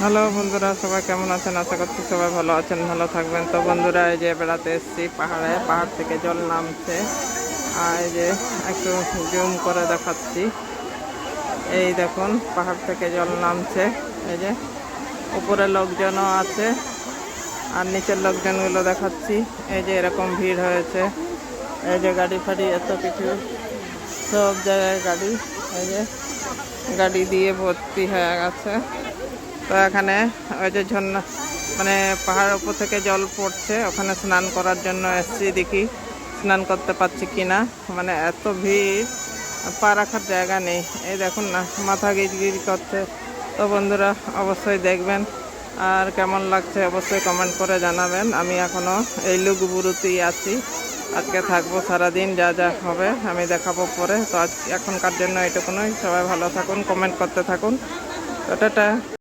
Hello বন্ধুরা, সবাই কেমন আছেন? আশা করছি সবাই ভালো আছেন, ভালো থাকবেন। তো বন্ধুরা, এই যে বেড়াতে এসেছি পাহাড়ে, পাহাড় থেকে জল নামছে। আর এই যে একটু জুম করে দেখাচ্ছি, এই দেখুন পাহাড় থেকে জল নামছে। এই যে উপরে লোকজনও আছে আর নিচের লোকজনগুলো দেখাচ্ছি। এই যে এরকম ভিড় হয়েছে, এই যে গাড়ি ফাড়ি এত কিছু, সব জায়গায় গাড়ি, এই যে গাড়ি দিয়ে ভর্তি হয়ে গেছে। তো এখানে ওই যে ঝর্ণা, মানে পাহাড়ের উপর থেকে জল পড়ছে, ওখানে স্নান করার জন্য এসছি। দেখি স্নান করতে পারছি কিনা, মানে এত ভিড়, পা রাখার জায়গা নেই। এই দেখুন না, মাথা গিরগির করছে। তো বন্ধুরা, অবশ্যই দেখবেন, আর কেমন লাগছে অবশ্যই কমেন্ট করে জানাবেন। আমি এখনও এই লুগুবুরুতেই আছি, আজকে থাকবো সারাদিন, যা যা হবে আমি দেখাবো পরে। তো আজ এখনকার জন্য এটুকুনই। সবাই ভালো থাকুন, কমেন্ট করতে থাকুন। তো টাটা।